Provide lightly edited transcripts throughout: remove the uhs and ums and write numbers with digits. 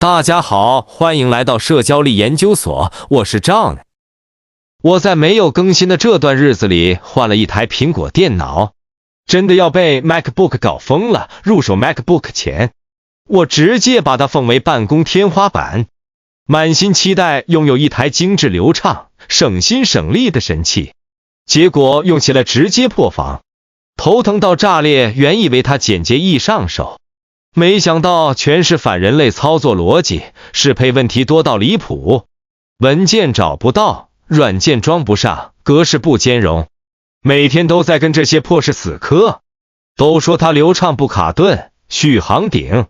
大家好，歡迎來到社交力研究所，我是 John。我在沒有更新的這段日子裡換了一台蘋果電腦，真的要被 MacBook 搞瘋了。入手 MacBook 前，我直接把它奉為辦公天花板，滿心期待擁有一台精緻流暢、省心省力的神器，結果用起來直接破防，頭疼到炸裂。原以為它簡潔易上手，沒想到全是反人類操作邏輯，適配問題多到離譜，文件找不到，軟件裝不上，格式不兼容，每天都在跟這些破事死磕。都說它流暢不卡頓，續航頂，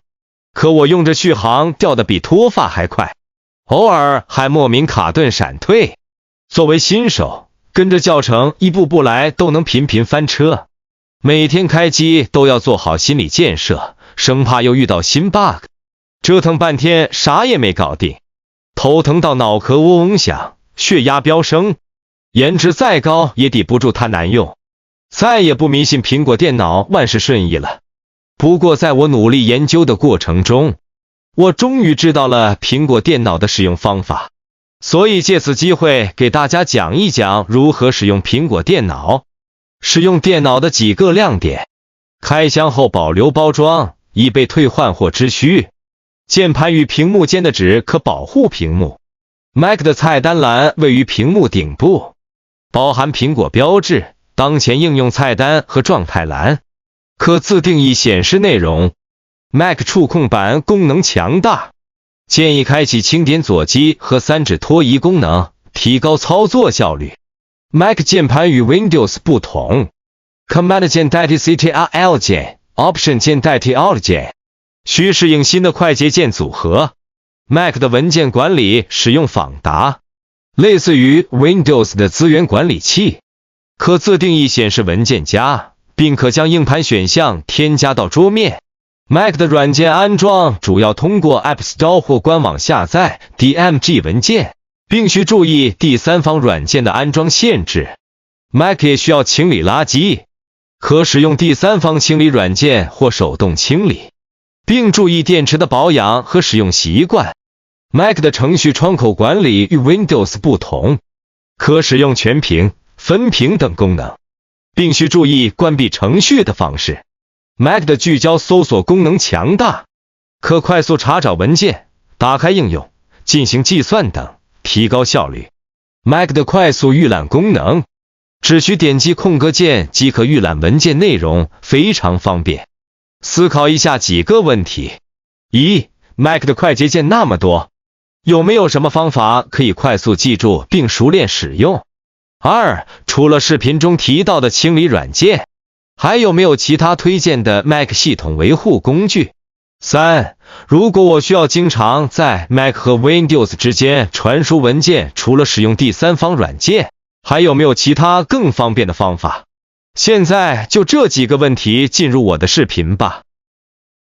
可我用着續航掉的比脫髮還快，偶爾還莫名卡頓閃退。作為新手，跟着教程一步步來都能頻頻翻車，每天開機都要做好心理建設，生怕又遇到新 bug， 折騰半天啥也沒搞定，頭疼到腦殼嗡嗡響，血壓飆升，顏值再高也抵不住它難用。再也不迷信蘋果電腦萬事順意了。不過在我努力研究的過程中，我終於知道了蘋果電腦的使用方法，所以借此機會給大家講一講如何使用蘋果電腦。使用電腦的幾個亮點：開箱後保留包裝，以備退換貨之需；鍵盤與屏幕間的紙可保護屏幕。Mac 的菜單欄位於屏幕頂部，包含蘋果標誌、當前應用菜單和狀態欄，可自定義顯示內容。Mac 觸控板功能強大，建議開啟輕點左擊和三指拖移功能，提高操作效率。Mac 鍵盤與 Windows 不同， Command 鍵代替 Ctrl 鍵， Option 鍵代替 Alt 鍵，需適應新的快捷鍵組合。Mac 的文件管理使用仿達，類似於 Windows 的資源管理器，可自定義顯示文件夾，並可將硬盤選項添加到桌面。Mac 的軟件安裝主要通過 App Store 或官網下載 DMG 文件，並需注意第三方軟件的安裝限制。Mac 也需要清理垃圾，可使用第三方清理軟件或手動清理，並注意電池的保養和使用習慣。Mac 的程序窗口管理與 Windows 不同，可使用全屏、分屏等功能，並需注意關閉程序的方式。Mac 的聚焦搜索功能強大，可快速查找文件、打開應用、進行計算等，提高效率。Mac 的快速預覽功能，只需點擊空格鍵即可預覽文件內容，非常方便。思考一下幾個問題：一、Mac 的快捷鍵那麼多，有沒有什麼方法可以快速記住並熟練使用？二、除了視頻中提到的清理軟件，還有沒有其他推薦的 Mac 系統維護工具？三、如果我需要經常在 Mac 和 Windows 之間傳輸文件，除了使用第三方軟件，還有沒有其他更方便的方法？現在就這幾個問題進入我的視頻吧。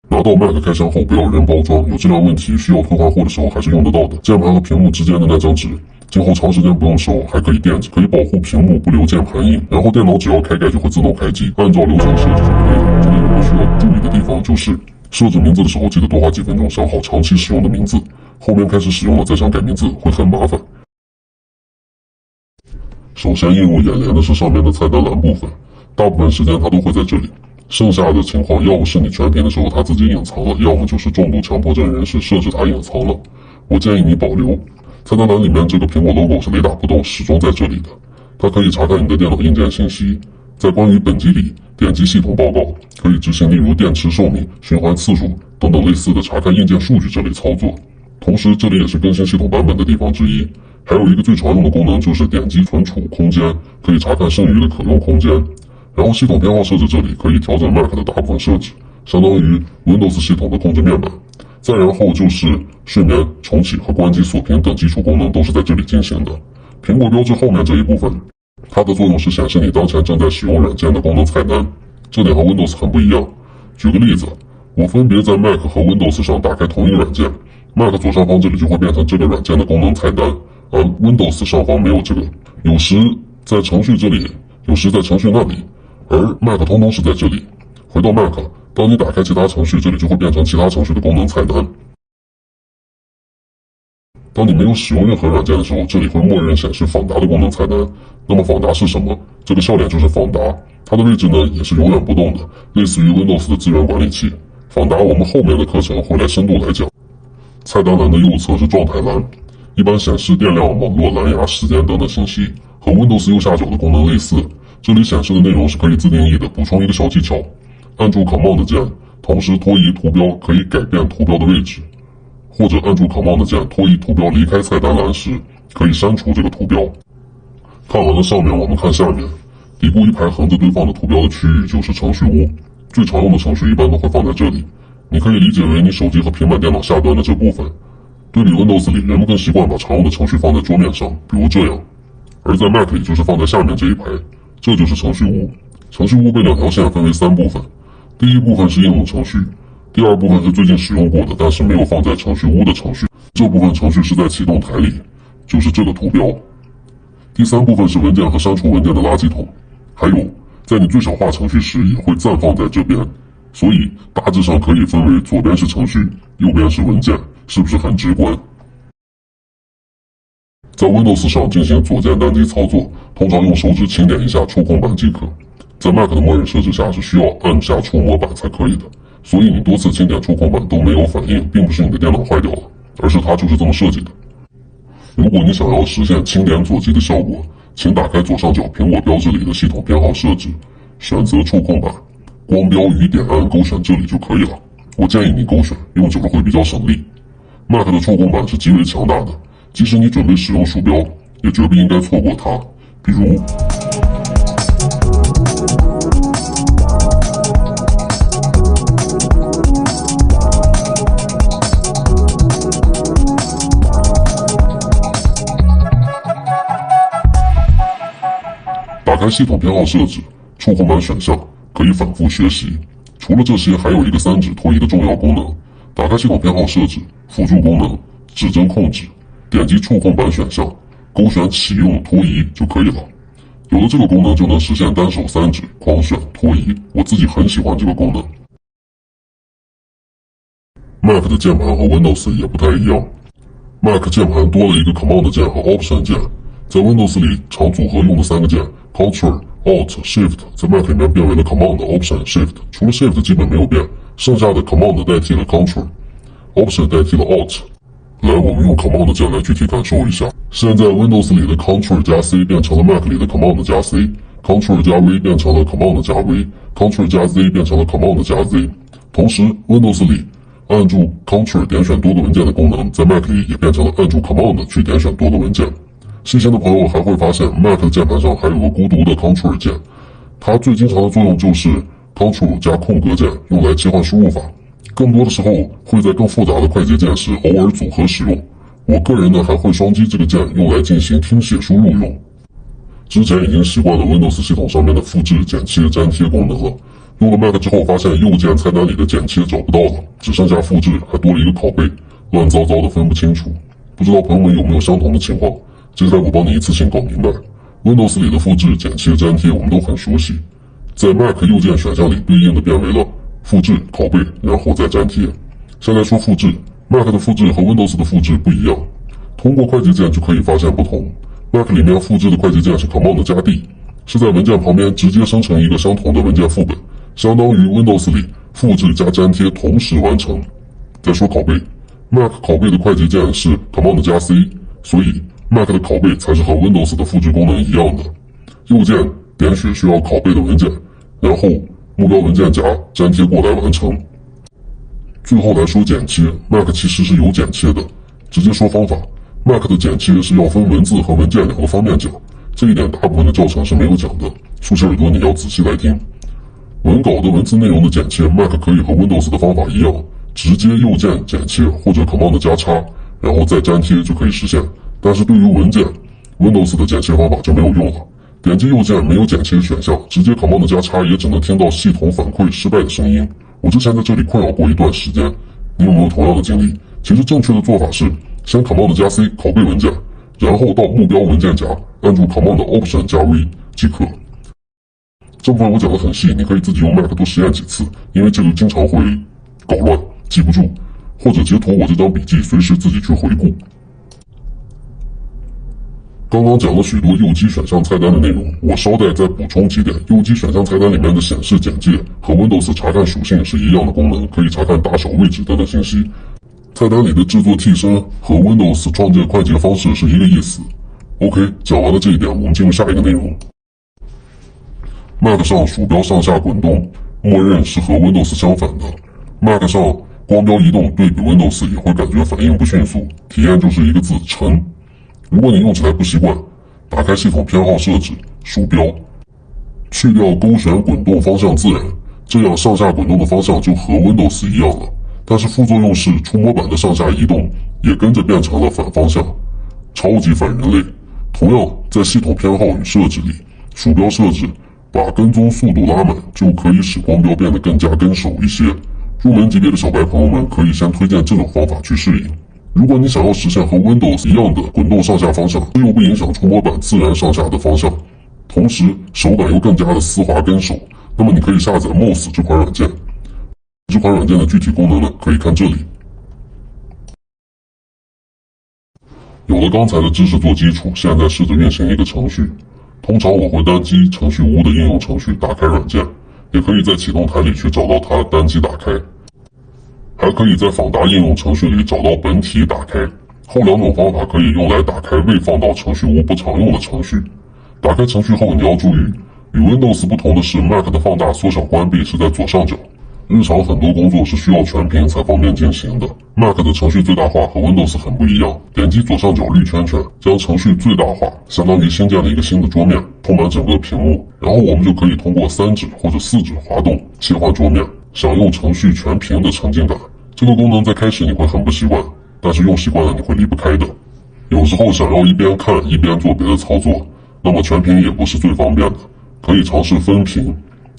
拿到 Mac 開箱後不要原包裝，有質量問題需要退換貨的時候還是用得到的。鍵盤和屏幕之間的那張紙，今後長時間不用手還可以墊着，可以保護屏幕不留鍵盤印。然後電腦只要開蓋就會自動開機，按照流程設置就可以了。這裡有個需要注意的地方，就是設置名字的時候記得多花幾分鐘想好長期使用的名字，後面開始使用了再想改名字會很麻煩。首先映入眼簾的是上面的菜單欄部分，大部分時間它都會在這裡。剩下的情況，要麼是你全屏的時候它自己隱藏了，要麼就是重度強迫症人士設置它隱藏了。我建議你保留。菜單欄裡面這個蘋果 logo 是雷打不動，始終在這裡的，它可以查看你的電腦硬件信息。在關於本機裡，點擊系統報告，可以執行例如電池壽命、循環次數等等類似的查看硬件數據這類操作。同時這裡也是更新系統版本的地方之一。還有一個最常用的功能就是點擊存儲空間，可以查看剩餘的可用空間。然後系統編號設置這裡可以調整 Mac 的大部分設置，相當於 Windows 系統的控制面板。再然後就是睡眠、重啟和關機鎖屏等基礎功能都是在這裡進行的。蘋果標誌後面這一部分，它的作用是顯示你當前正在使用軟件的功能菜單，這點和 Windows 很不一樣。舉個例子，我分別在 Mac 和 Windows 上打開同一軟件， Mac 左上方這裡就會變成這個軟件的功能菜單，而 Windows 上方沒有這個。有時在程序這裡，有時在程序那裡，而 Mac 通通是在這裡。回到 Mac， 當你打開其他程序，這裡就會變成其他程序的功能菜單。當你沒有使用任何軟件的時候，這裡會默認顯示訪達的功能菜單。那麼訪達是什麼？這個笑臉就是訪達，它的位置呢也是永遠不動的，類似於 Windows 的資源管理器。訪達我們後面的課程會來深度來講。菜單欄的右側是狀態欄，一般顯示電量、網絡、藍牙、時間等等信息，和 Windows 右下角的功能類似。這裡顯示的內容是可以自定義的。補充一個小技巧，按住 Command 鍵，同時拖移圖標可以改變圖標的位置，或者按住 Command 鍵拖移圖標離開菜單欄時，可以刪除這個圖標。看完了上面，我們看下面，底部一排橫着堆放的圖標的區域就是程序屋，最常用的程序一般都會放在這裡。你可以理解為你手機和平板電腦下端的這部分。對比 Windows 裡，人們更習慣把常用的程序放在桌面上，比如這樣；而在 Mac 裡就是放在下面這一排，這就是程序屋。程序屋被兩條線分為3部分，第一部分是應用程序，第二部分是最近使用過的但是沒有放在程序屋的程序，這部分程序是在啟動台裡，就是這個圖標。第3部分是文件和刪除文件的垃圾桶，還有在你最小化程序時也會暫放在這邊，所以大致上可以分為左邊是程序，右邊是文件，是不是很直觀？在 Windows 上進行左鍵單擊操作，通常用手指輕點一下觸控板即可。在 Mac 的默認設置下是需要按下觸摸板才可以的，所以你多次輕點觸控板都沒有反應，並不是你的電腦壞掉了，而是它就是這麼設計的。如果你想要實現輕點左擊的效果，請打開左上角蘋果標誌裡的系統編號設置，選擇觸控板，光標與點按勾選這裡就可以了。我建議你勾選，用久了會比較省力。Mac 的觸控板是極為強大的，即使你準備使用鼠標，也絕不應該錯過它。比如，打開系統編號設置，觸控板選項可以反復學習。除了這些，還有一個3指拖移的重要功能。打開系統編號設置，輔助功能指針控制，點擊觸控板選項，勾選啟用拖移就可以了。有了這個功能，就能實現單手3指狂選拖移。我自己很喜歡這個功能。Mac 的鍵盤和 Windows 也不太一樣。Mac 鍵盤多了一個 Command 鍵和 Option 鍵，在 Windows 裡常組合用的3個鍵 Ctrl、Alt、Shift， 在 Mac 裡面變為了 Command、Option、Shift， 除了 Shift 基本沒有變，剩下的 Command 代替了 Ctrl，Option 代替了 Alt。來，我們用 Command 键来具體感受一下。現在 Windows 裡的 Ctrl 加 C 變成了 Mac 裡的 Command 加 C，Ctrl 加 V 變成了 Command 加 V，Ctrl 加 Z 变成了 Command 加 Z。同時 Windows 裡按住 Ctrl 點選多個文件的功能，在 Mac 裡也變成了按住 Command 去點選多個文件。細心的朋友還會發現 Mac 的鍵盤上還有個孤獨的 Ctrl 鍵，它最經常的作用就是 Ctrl 加空格鍵，用來切換輸入法。更多的時候會在更複雜的快捷鍵時偶爾組合使用。我個人呢還會雙擊這個鍵，用來進行聽寫輸入用。之前已經習慣了 Windows 系統上面的複製、剪切、粘貼功能了。用了 Mac 之後，發現右鍵菜單裡的剪切找不到了，只剩下複製，還多了一個拷貝，亂糟糟的分不清楚。不知道朋友們有沒有相同的情況？接下來我幫你一次性搞明白。Windows 裡的複製、剪切、粘貼我們都很熟悉，在 Mac 右鍵選項裡对應的變為了複製、拷貝，然後再粘貼。先來說複製 ，Mac 的複製和 Windows 的複製不一樣，通過快捷鍵就可以發現不同。Mac 裡面複製的快捷鍵是 Command 加 D， 是在文件旁邊直接生成一個相同的文件副本，相當於 Windows 裡複製加粘貼同時完成。再說拷貝 ，Mac 拷貝的快捷鍵是 Command 加 C， 所以 Mac 的拷貝才是和 Windows 的複製功能一樣的。右鍵點選需要拷貝的文件，然後目標文件夾粘貼過來完成。最後來說剪切 ，Mac 其實是有剪切的。直接說方法 ，Mac 的剪切是要分文字和文件2個方面講，這一點大部分的教程是沒有講的，豎起耳朵你要仔細來聽。文稿的文字內容的剪切 ，Mac 可以和 Windows 的方法一樣，直接右鍵剪切或者 Command 加叉，然後再粘貼就可以實現。但是对於文件 ，Windows 的剪切方法就沒有用了。點擊右鍵沒有剪切選項，直接 Command 加叉也只能聽到系統反饋失敗的聲音。我之前在這裡困擾過一段時間，你有沒有同樣的經歷？其實正確的做法是先 Command 加 C 拷貝文件，然後到目標文件夾按住 Command Option 加 V 即可。這部分我講得很細，你可以自己用 Mac 多實驗幾次，因為這個經常會搞亂，記不住，或者截圖我這張筆記隨時自己去回顧。剛剛講了許多右擊選項菜單的內容，我稍帶再補充幾點。右擊選項菜單裡面的顯示簡介和 Windows 查看屬性是一樣的功能，可以查看大小、位置等等信息。菜單裡的制作替身和 Windows 創建快捷方式是一個意思。OK， 講完了這一點，我們進入下一個內容。Mac 上鼠標上下滾動，默認是和 Windows 相反的。Mac 上光標移動對比 Windows 也會感覺反應不迅速，體驗就是一個字：沉。如果你用起來不習慣，打開系統偏好設置，鼠標，去掉勾選滾動方向自然，這樣上下滾動的方向就和 Windows 一樣了。但是副作用是觸摸板的上下移動也跟着變成了反方向，超級反人類。同樣，在系統偏好與設置裡，鼠標設置把跟蹤速度拉滿，就可以使光標變得更加跟手一些。入門級別的小白朋友們可以先推薦這種方法去適應。如果你想要實現和 Windows 一樣的滾動上下方向，又不影響觸摸板自然上下的方向，同時手感又更加的絲滑跟手，那麼你可以下載 Mouse 這款軟件。這款軟件的具體功能呢，可以看這裡。有了剛才的知識做基礎，現在試着運行一個程序。通常我會單擊程序屋的應用程序打開軟件，也可以在啟動台裡去找到它單擊打開。還可以在訪達應用程序裡找到本體打開，後兩種方法可以用來打開未放到程序屋不常用的程序。打開程序後，你要注意，與 Windows 不同的是 ，Mac 的放大、縮小、關閉是在左上角。日常很多工作是需要全屏才方便進行的。Mac 的程序最大化和 Windows 很不一樣，點擊左上角綠圈圈，將程序最大化，相當於新建了一個新的桌面，充滿整個屏幕。然後我們就可以通過3指或者4指滑動切換桌面，享用程序全屏的沉浸感。這個功能在開始你會很不習慣，但是用習慣了你會離不開的。有時候想要一邊看一邊做別的操作，那麼全屏也不是最方便的，可以嘗試分屏。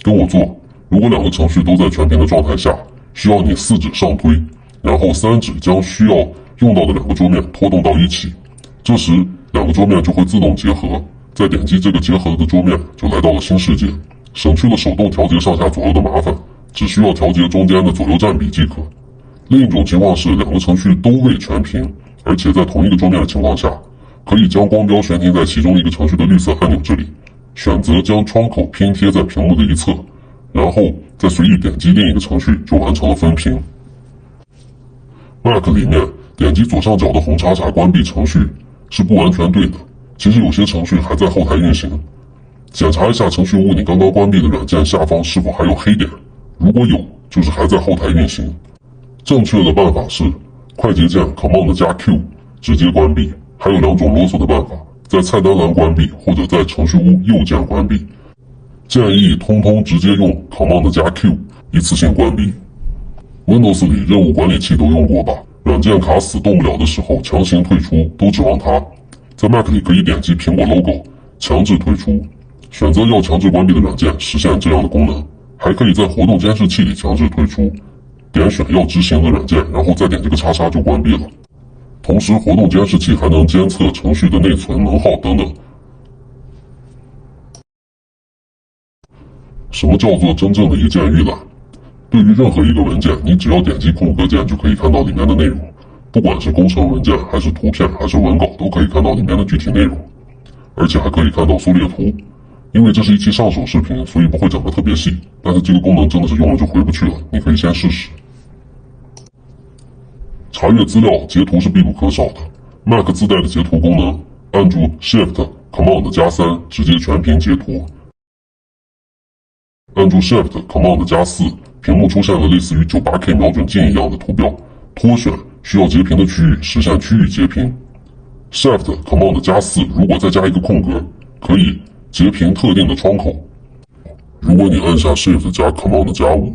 跟我做，如果2個程序都在全屏的狀態下，需要你4指上推，然後3指將需要用到的2個桌面拖動到一起，這時2個桌面就會自動結合，再點擊這個結合的桌面就來到了新世界，省去了手動調節上下左右的麻煩，只需要調節中間的左右占比即可。另一種情況是2個程序都未全屏，而且在同一個桌面的情況下，可以将光標懸停在其中一個程序的綠色按鈕這裡，選擇將窗口拼貼在屏幕的一側，然後再隨意點擊另一個程序，就完成了分屏。Mac 裡面點擊左上角的紅叉叉關閉程序是不完全對的，其實有些程序還在後台運行。檢查一下程序屋你剛剛關閉的軟件下方是否還有黑點，如果有，就是還在後台運行。正確的辦法是快捷鍵 Command 加 Q 直接關閉，還有2種囉嗦的辦法，在菜單欄關閉或者在程序屋右鍵關閉。建議通通直接用 Command 加 Q 一次性關閉。Windows 裡任務管理器都用過吧？軟件卡死動不了的時候強行退出，都指望它。在 Mac 裡可以點擊蘋果 logo 強制退出，選擇要強制關閉的軟件實現這樣的功能。還可以在活動監視器裡強制退出，點選要執行的軟件，然後再點這個叉叉就關閉了。同時活動監視器還能監測程序的內存、能耗等等。什麼叫做真正的一键預覽？對於任何一個文件，你只要點擊空格鍵就可以看到裡面的內容，不管是工程文件還是圖片還是文稿，都可以看到裡面的具體內容，而且還可以看到缩略圖。因為這是一期上手視頻，所以不會講得特別細，但是這個功能真的是用了就回不去了，你可以先試試。查閱資料截圖是必不可少的， Mac 自帶的截圖功能，按住 Shift Command 加3直接全屏截圖，按住 Shift Command 加4，屏幕出現了類似於 98K 瞄準鏡一樣的圖標，拖選需要截屏的區域，實現區域截屏。Shift Command 加4，如果再加一個空格，可以截屏特定的窗口。如果你按下 Shift 加 Command 加5，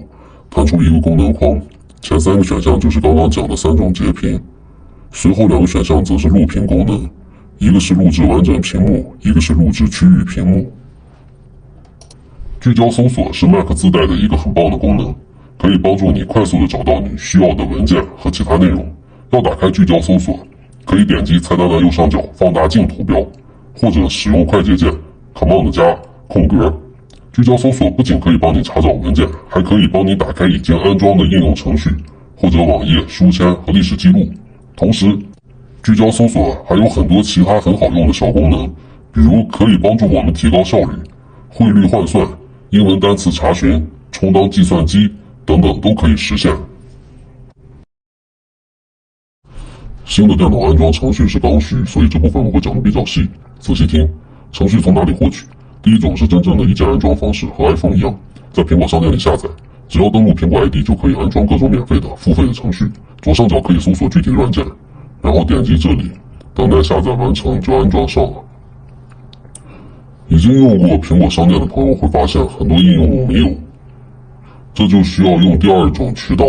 彈出一個功能框，前3個選項就是剛剛講的3種截屏，隨後2個選項則是錄屏功能，一個是錄制完整屏幕，一個是錄制區域屏幕。聚焦搜索是 Mac 自帶的一個很棒的功能，可以幫助你快速的找到你需要的文件和其他內容。要打開聚焦搜索，可以點擊菜單欄右上角放大鏡圖標，或者使用快捷鍵 Command 加空格。聚焦搜索不僅可以幫你查找文件，還可以幫你打開已經安裝的應用程序，或者網頁、書籤和歷史記錄。同時，聚焦搜索還有很多其他很好用的小功能，比如可以幫助我們提高效率，匯率換算、英文單詞查詢、充當計算機等等都可以實現。新的電腦安裝程序是剛需，所以這部分我會講得比較細，仔細聽。程序從哪裡獲取？第一種是真正的一鍵安裝方式，和 iPhone 一樣，在蘋果商店裡下載，只要登錄蘋果 ID 就可以安裝各種免費的、付費的程序。左上角可以搜索具體的軟件，然後點擊這裡，等待下載完成就安裝上了。已經用過蘋果商店的朋友會發現很多應用我沒有，這就需要用第二種渠道，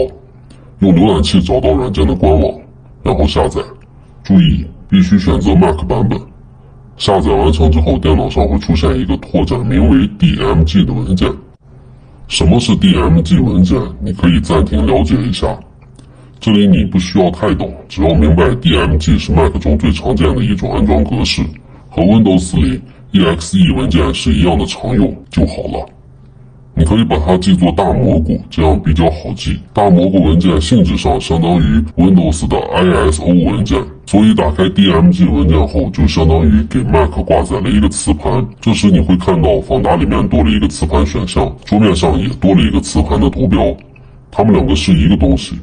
用瀏覽器找到軟件的官網，然後下載。注意，必須選擇 Mac 版本。下載完成之後，電腦上會出現一個拓展名為 DMG 的文件。什麼是 DMG 文件？你可以暫停了解一下。這裡你不需要太懂，只要明白 DMG 是 Mac 中最常見的一種安裝格式，和 Windows 裡 EXE 文件是一樣的常用就好了。你可以把它記作大蘑菇，這樣比較好記。大蘑菇文件性質上相當於 Windows 的 ISO 文件，所以打開 DMG 文件後，就相當於給 Mac 掛載了一個磁盤。這時你會看到訪達裡面多了一個磁盤選項，桌面上也多了一個磁盤的圖標，它們兩個是一個東西。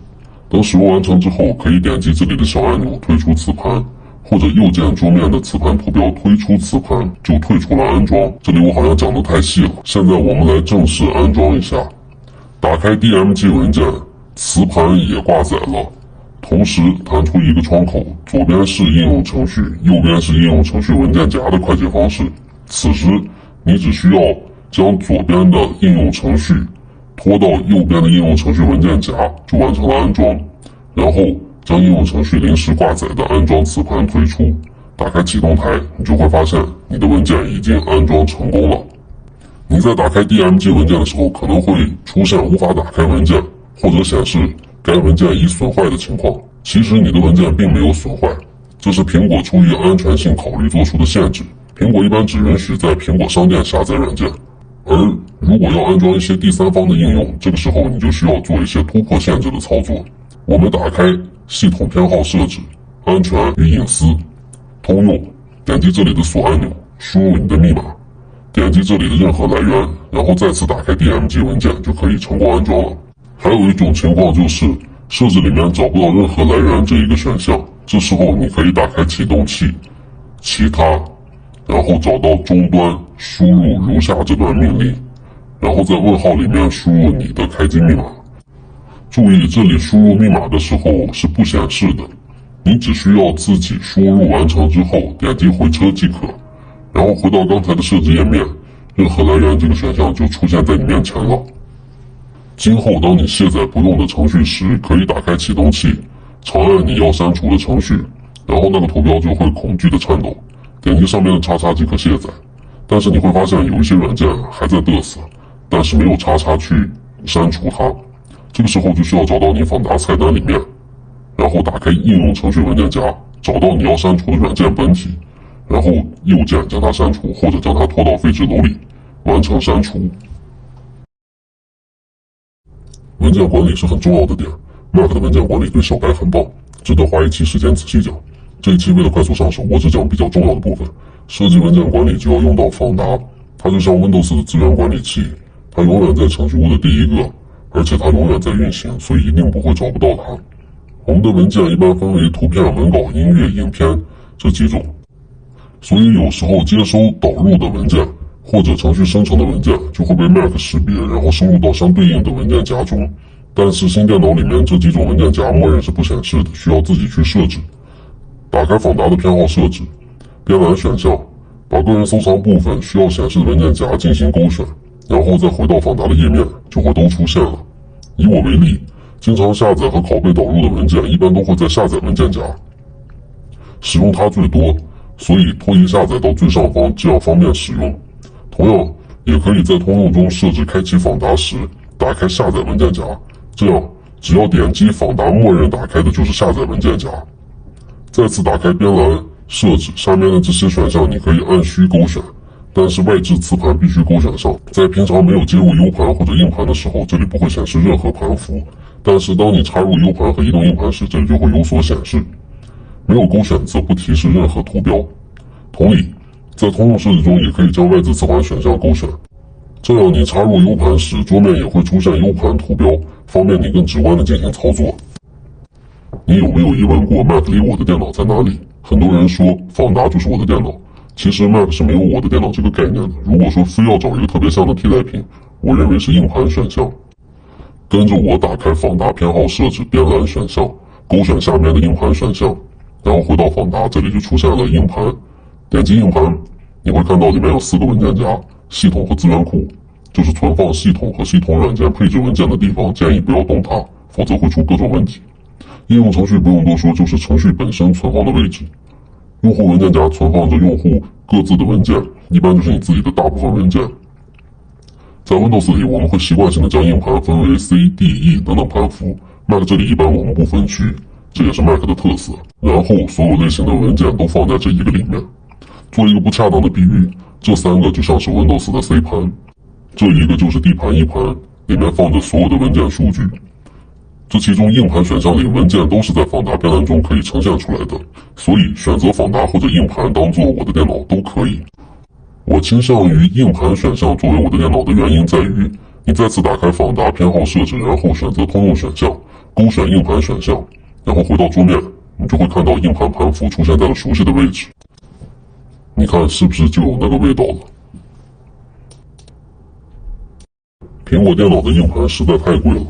等使用完成之後，可以點擊這裡的小按鈕退出磁盤，或者右鍵桌面的磁盤圖標推出磁盤，就退出了安裝。這裡我好像講得太細了，現在我們來正式安裝一下。打開 DMG 文件，磁盤也掛載了，同時彈出一個窗口，左邊是應用程序，右邊是應用程序文件夾的快捷方式。此時你只需要將左邊的應用程序拖到右邊的应用程序文件夾，就完成了安装。然后将应用程序臨時掛載的安裝磁盤推出，打開啟動台，你就會發現你的文件已經安裝成功了。你在打開 DMG 文件的時候，可能會出現無法打開文件，或者顯示該文件已損壞的情況。其實你的文件並沒有損壞，這是蘋果出於安全性考慮做出的限制。蘋果一般只允許在蘋果商店下載軟件，而如果要安裝一些第三方的應用，這個時候你就需要做一些突破限制的操作。我們打開系統偏好設置、安全與隱私、通用，點擊這裡的鎖按鈕，輸入你的密碼，點擊這裡的任何來源，然後再次打開 DMG 文件，就可以成功安裝了。還有一種情況就是設置裡面找不到任何來源這一個選項，這時候你可以打開啟動器、其他，然後找到終端，輸入如下這段命令，然後在問號裡面輸入你的開機密碼。注意，這裡輸入密碼的時候是不顯示的，你只需要自己輸入完成之後點擊回車即可，然後回到剛才的設置頁面，任何來源這個選項就出現在你面前了。今後當你卸載不用的程序時，可以打開啟動器，長按你要刪除的程序，然後那個圖標就會恐懼的顫抖，點擊上面的叉叉即可卸載。但是你會發現有一些軟件還在嘚瑟，但是沒有叉叉去刪除它。這個時候就需要找到你訪達菜單裡面，然後打開應用程序文件夾，找到你要刪除的軟件本體，然後右鍵將它刪除，或者將它拖到廢紙簍裡，完成刪除。文件管理是很重要的點， Mac 的文件管理對小白很棒，值得花一期時間仔細講。這一期為了快速上手，我只講比較重要的部分。設計文件管理就要用到訪達，它就像 Windows 的資源管理器，它永遠在程序屋的第一個，而且它永遠在運行，所以一定不會找不到它。我們的文件一般分為圖片、文稿、音樂、影片這幾種，所以有時候接收導入的文件或者程序生成的文件就會被 Mac 識別，然後升入到相對應的文件夾中。但是新電腦裡面這幾種文件夾默認是不顯示的，需要自己去設置。打開訪達的偏好設置，邊欄選項，把個人收藏部分需要顯示的文件夾進行勾選，然後再回到訪達的頁面，就會都出現了。以我為例，經常下載和拷貝導入的文件一般都會在下載文件夾，使用它最多，所以拖移下載到最上方，這樣方便使用。同樣也可以在通用中設置開啟訪達時打開下載文件夾，這樣只要點擊訪達，默認打開的就是下載文件夾。再次打開邊欄設置，下面的這些選項你可以按需勾選，但是外置磁盤必須勾選上。在平常沒有接入 U 盤或者硬盤的時候，這裡不會顯示任何盤符，但是當你插入 U 盤和移動硬盤時，這裡就會有所顯示。沒有勾選則不提示任何圖標。同理，在通用設計中也可以將外置磁盤選項勾選，這樣你插入 U 盤時，桌面也會出現 U 盤圖標，方便你更直觀地進行操作。你有沒有疑問過 Mac 裡我的電腦在哪裡？很多人說仿達就是我的電腦，其實 Mac 是沒有我的電腦這個概念的。如果說非要找一個特別像的替代品，我認為是硬盤選項。跟着我打開仿達偏好設置邊欄選項，勾選下面的硬盤選項，然後回到仿達，這裡就出現了硬盤。點擊硬盤，你會看到裡面有4個文件夾，系統和資源庫，就是存放系統和系統軟件配置文件的地方，建議不要動它，否則會出各種問題。應用程序不用多說，就是程序本身存放的位置。用戶文件夾存放着用戶各自的文件，一般就是你自己的大部分文件。在 Windows 裡，我們會習慣性的将硬盤分為 C、D、E 等等盤符。Mac 這裡一般我們不分區，這也是 Mac 的特色。然後所有類型的文件都放在這一個裡面。做一個不恰當的比喻，這3個就像是 Windows 的 C 盤，這一個就是 D 盤1盤，裡面放着所有的文件數據。這其中硬盤選項裡文件都是在仿達邊欄中可以呈現出來的，所以選擇仿達或者硬盤當做我的電腦都可以。我傾向於硬盤選項作為我的電腦的原因在於，你再次打開仿達偏好設置，然後選擇通用選項，勾選硬盤選項，然後回到桌面，你就會看到硬盤盤符出現在了熟悉的位置。你看是不是就有那個味道了？蘋果電腦的硬盤實在太貴了。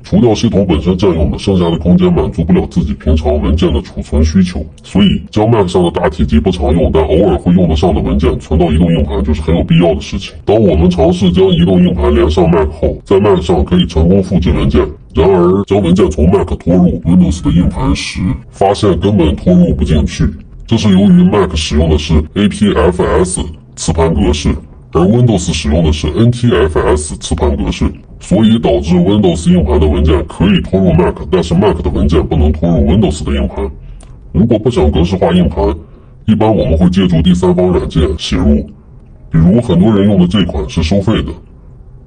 除掉系統本身佔用的，剩下的空間滿足不了自己平常文件的儲存需求，所以將 Mac 上的大體積不常用但偶爾會用得上的文件存到移动硬盤就是很有必要的事情。當我們嘗試將移動硬盤連上 Mac 後，在 Mac 上可以成功複製文件，然而將文件從 Mac 拖入 Windows 的硬盤時，發現根本拖入不進去。這是由於 Mac 使用的是 APFS 磁盤格式，而 Windows 使用的是 NTFS 磁盤格式，所以導致 Windows 硬盤的文件可以拖入 Mac， 但是 Mac 的文件不能拖入 Windows 的硬盘。如果不想格式化硬盤，一般我們會借助第三方軟件寫入，比如很多人用的這款是收費的，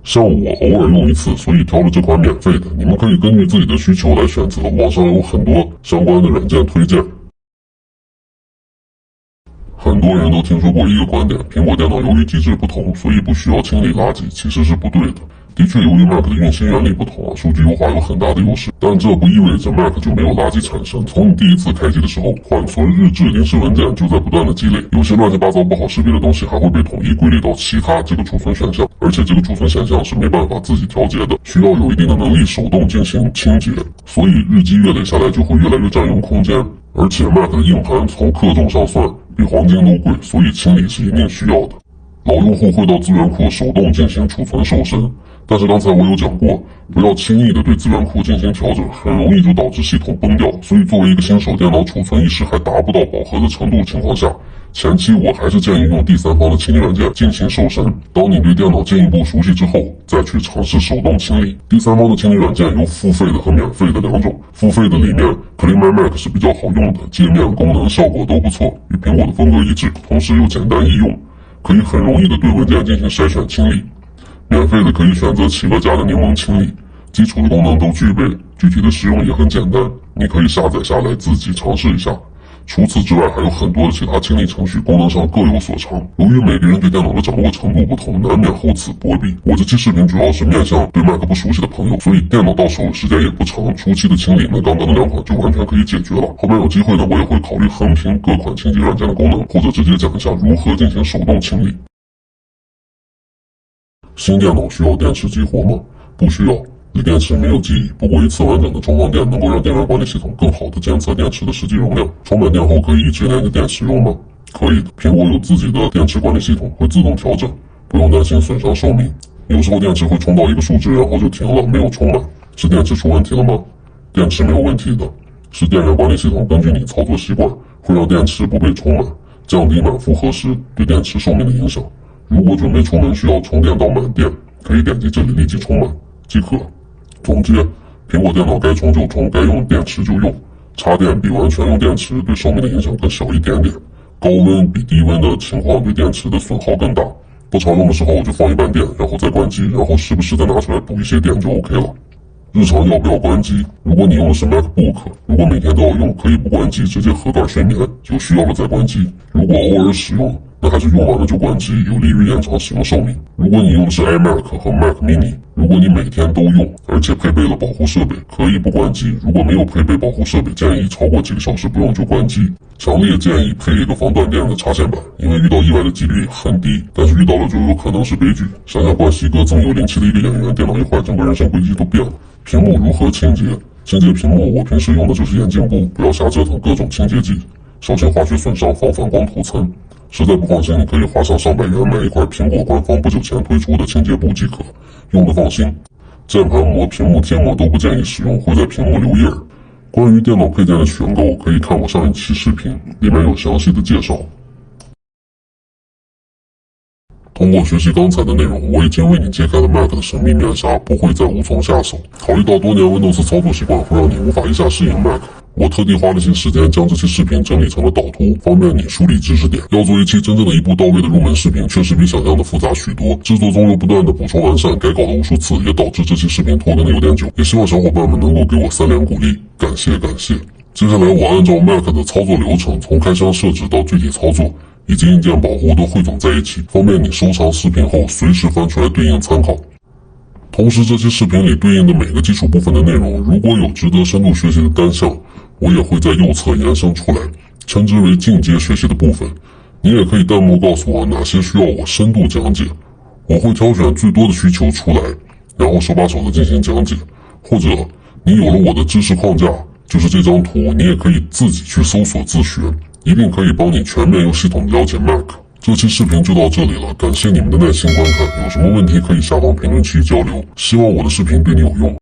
像我偶爾用一次，所以挑了這款免費的。你們可以根据自己的需求來選擇，網上有很多相關的軟件推薦。很多人都聽說過一個觀點，蘋果電腦由於機制不同，所以不需要清理垃圾，其實是不對的。的確，由於 Mac 的運行原理不同數據優化有很大的優勢，但這不意味着 Mac 就沒有垃圾產生。從你第一次開機的時候，緩存、日誌、臨時文件就在不斷的積累，有些亂七八糟不好識別的東西還會被統一歸類到其他這個儲存選項，而且這個儲存選項是沒辦法自己調節的，需要有一定的能力手動進行清潔，所以日積月累下來就會越來越佔用空間。而且 Mac 的硬盤從克重上算比黃金都貴，所以清理是一定需要的。老用戶會到資源庫手動進行儲存瘦身，但是剛才我有講過，不要輕易的對資源庫進行調整，很容易就導致系統崩掉。所以作為一個新手，電腦儲存意識還達不到飽和的程度情況下，前期我還是建議用第三方的清理軟件進行瘦身。當你對電腦進一步熟悉之後，再去嘗試手動清理。第三方的清理軟件有付費的和免費的2種，付費的裡面 Clean My Mac 是比较好用的，界面功能效果都不錯，與蘋果的風格一致，同時又簡單易用，可以很容易的對文件進行篩選清理。免費的可以選擇企鵝家的檸檬清理，基礎的功能都具備，具體的使用也很簡單，你可以下載下来自己嘗試一下。除此之外，還有很多的其他清理程序，功能上各有所長。由於每個人對電腦的掌握程度不同，难免厚此薄彼。我這期視頻主要是面向對 Mac 不熟悉的朋友，所以電腦到手時間也不長，初期的清理呢，剛剛的2款就完全可以解決了。後面有機會呢，我也會考慮橫評各款清潔軟件的功能，或者直接講一下如何進行手動清理。新電腦需要電池激活嗎？不需要。锂電池沒有記憶，不過一次完整的充放電能夠讓電源管理系統更好地監測電池的實際容量。充滿電後可以一直連着電池用嗎？可以的，蘋果有自己的電池管理系統，會自動調整，不用擔心損傷壽命。有時候電池會充到一個數值，然後就停了，沒有充滿，是電池出問題了嗎？電池沒有問題的，是電源管理系統根據你操作習慣，會讓電池不被充滿，降低滿負荷時對電池壽命的影響。如果準備出門需要充電到滿電，可以點擊這裡立即充滿即可。總結，蘋果電腦該充就充，該用電池就用，插電比完全用電池對壽命的影響更小一點點，高溫比低溫的情況對電池的損耗更大。不常用的時候我就放一半電，然後再關機，然後時不時再拿出來補一些電就 OK 了。日常要不要關機？如果你用的是 MacBook， 如果每天都要用，可以不關機，直接盒蓋睡眠，有需要了再關機。如果偶爾使用，那還是用完了就關機，有利於延長使用壽命。如果你用的是 iMac 和 Mac Mini， 如果你每天都用，而且配備了保護設備，可以不關機。如果沒有配備保護設備，建議超過幾個小時不用就關機。強烈建議配一個防斷電的插線板，因為遇到意外的幾率很低，但是遇到了就有可能是悲劇。想想冠希哥這麼有靈氣的一個演員，電腦一壞，整個人生軌跡都變了。屏幕如何清潔？清潔屏幕，我平時用的就是眼鏡布，不要瞎折騰各種清潔劑，小心化學損傷，防反光塗層。實在不放心，你可以花上上百元買一塊蘋果官方不久前推出的清潔布即可，用得放心。鍵盤膜、屏幕貼膜都不建議使用，會在屏幕留印兒。關於電腦配件的選購，可以看我上一期視頻，裡面有詳細的介紹。通過學習剛才的內容，我已經為你揭開了 Mac 的神秘面紗，不會再無從下手。考慮到多年 Windows 操作習慣會讓你無法一下適應 Mac， 我特地花了些時間將這期視頻整理成了導圖，方便你梳理知識點。要做一期真正的一步到位的入門視頻，確實比想象的複雜許多。制作中又不斷的補充完善，改稿了無數次，也導致這期視頻拖更的有點久。也希望小伙伴們能夠給我3連鼓勵，感謝感謝。接下來我按照 Mac 的操作流程，從開箱設置到具體操作，以及硬件保護都匯總在一起，方便你收藏視頻後隨時翻出來對應參考。同時，這期視頻裡對應的每個基礎部分的內容，如果有值得深度學習的單項，我也會在右側延伸出來，稱之為進階學習的部分。你也可以彈幕告訴我哪些需要我深度講解，我會挑選最多的需求出來，然後手把手的進行講解。或者，你有了我的知識框架，就是這張圖，你也可以自己去搜索自學，一定可以幫你全面又系統的了解 Mac。這期視頻就到這裡了，感謝你們的耐心觀看，有什麼問題可以下方評論區交流，希望我的視頻對你有用。